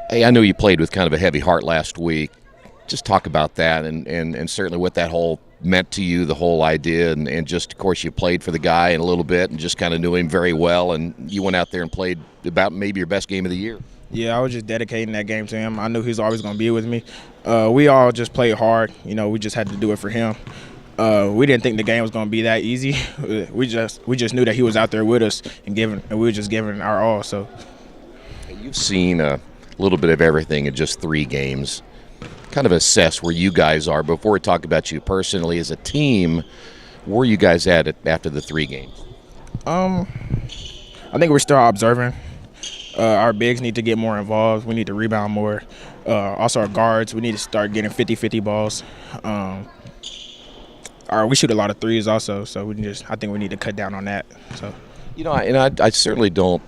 Hey, I know you played with kind of a heavy heart last week. Just talk about that and certainly what that whole meant to you, the whole idea, and just, of course, you played for the guy in a little bit and just kind of knew him very well, and you went out there and played about maybe your best game of the year. Yeah, I was just dedicating that game to him. I knew he was always going to be with me. We all just played hard. We just had to do it for him. We didn't think the game was going to be that easy. We just knew that he was out there with us and we were just giving our all. So You've seen a little bit of everything in just 3 games. Kind of assess where you guys are before we talk about you personally as a team. Where are you guys at after the 3 games? I think we're still observing. Our bigs need to get more involved. We need to rebound more. Also, our guards, we need to start getting 50-50 balls. We shoot a lot of threes also, so I think we need to cut down on that. So, I certainly don't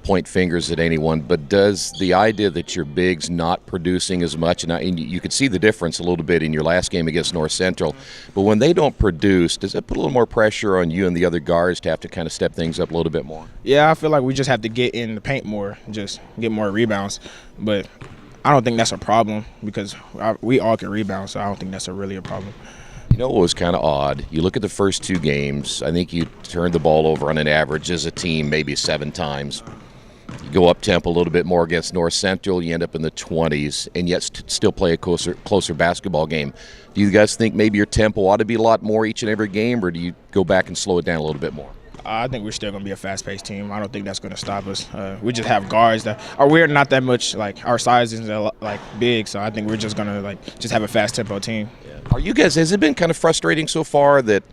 point fingers at anyone, but does the idea that your bigs not producing as much, and you could see the difference a little bit in your last game against North Central, but when they don't produce, does that put a little more pressure on you and the other guards to have to kind of step things up a little bit more? Yeah, I feel like we just have to get in the paint more, just get more rebounds. But I don't think that's a problem because we all can rebound, so I don't think that's really a problem. You know what was kind of odd? You look at the first 2 games, I think you turned the ball over on an average as a team maybe 7 times. You go up tempo a little bit more against North Central, you end up in the 20s, and yet still play a closer basketball game. Do you guys think maybe your tempo ought to be a lot more each and every game, or do you go back and slow it down a little bit more? I think we're still going to be a fast-paced team. I don't think that's going to stop us. We just have guards we're not that much, our size isn't big, so I think we're just going to just have a fast tempo team. Are you guys, has it been kind of frustrating so far that,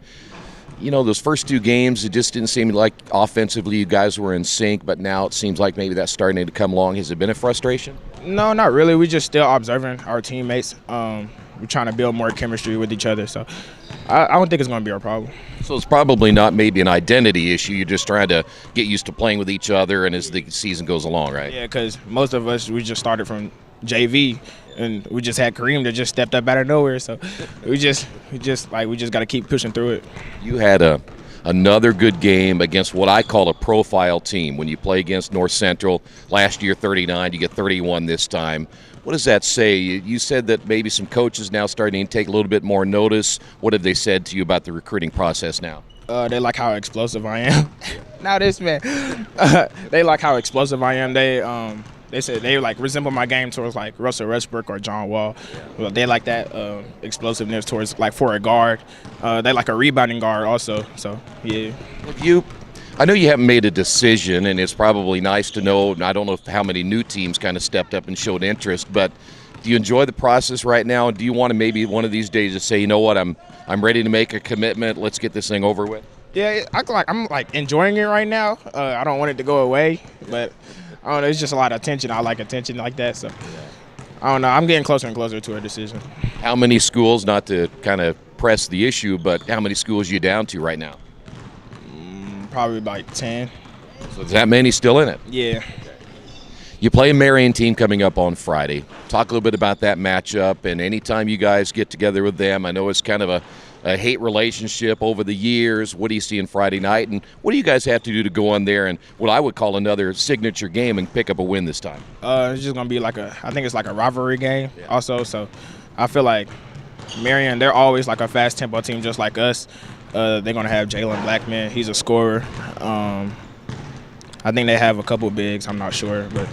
those first 2 games, it just didn't seem like offensively you guys were in sync, but now it seems like maybe that's starting to come along. Has it been a frustration? No, not really. We're just still observing our teammates. We're trying to build more chemistry with each other, so I don't think it's going to be our problem. So it's probably not maybe an identity issue. You're just trying to get used to playing with each other and as the season goes along, right? Yeah, because most of us, we just started from JV, and we just had Kareem that just stepped up out of nowhere. So we just got to keep pushing through it. You had another good game against what I call a profile team. When you play against North Central last year, 39, you get 31 this time. What does that say? You said that maybe some coaches now starting to take a little bit more notice. What have they said to you about the recruiting process now? They like how explosive I am. Now this man, they like how explosive I am. They said they resemble my game towards Russell Westbrook or John Wall. Well, they like that explosiveness towards for a guard. They like a rebounding guard also. So yeah. I know you haven't made a decision, and it's probably nice to know. I don't know how many new teams kind of stepped up and showed interest, but do you enjoy the process right now? And do you want to maybe one of these days just say, you know what, I'm ready to make a commitment. Let's get this thing over with. Yeah, I'm enjoying it right now. I don't want it to go away, but I don't know. It's just a lot of attention. I like attention like that, so I don't know. I'm getting closer and closer to a decision. How many schools, not to kind of press the issue, but how many schools are you down to right now? Probably 10. So is that many still in it? Yeah. You play a Marion team coming up on Friday. Talk a little bit about that matchup, and anytime you guys get together with them, I know it's kind of a hate relationship over the years. What do you see in Friday night, and what do you guys have to do to go on there and what I would call another signature game and pick up a win this time? It's just going to be I think it's a rivalry game also, so I feel like Marion, they're always a fast tempo team just like us. They're going to have Jalen Blackman. He's a scorer. I think they have a couple bigs. I'm not sure. But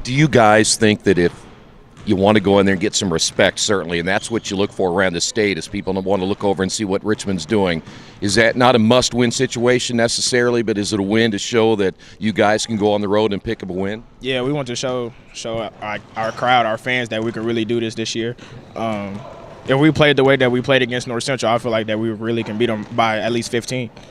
do you guys think that if you want to go in there and get some respect, certainly, and that's what you look for around the state is people want to look over and see what Richmond's doing, is that not a must-win situation necessarily, but is it a win to show that you guys can go on the road and pick up a win? Yeah, we want to show our crowd, our fans, that we can really do this year. If we played the way that we played against North Central, I feel like that we really can beat them by at least 15.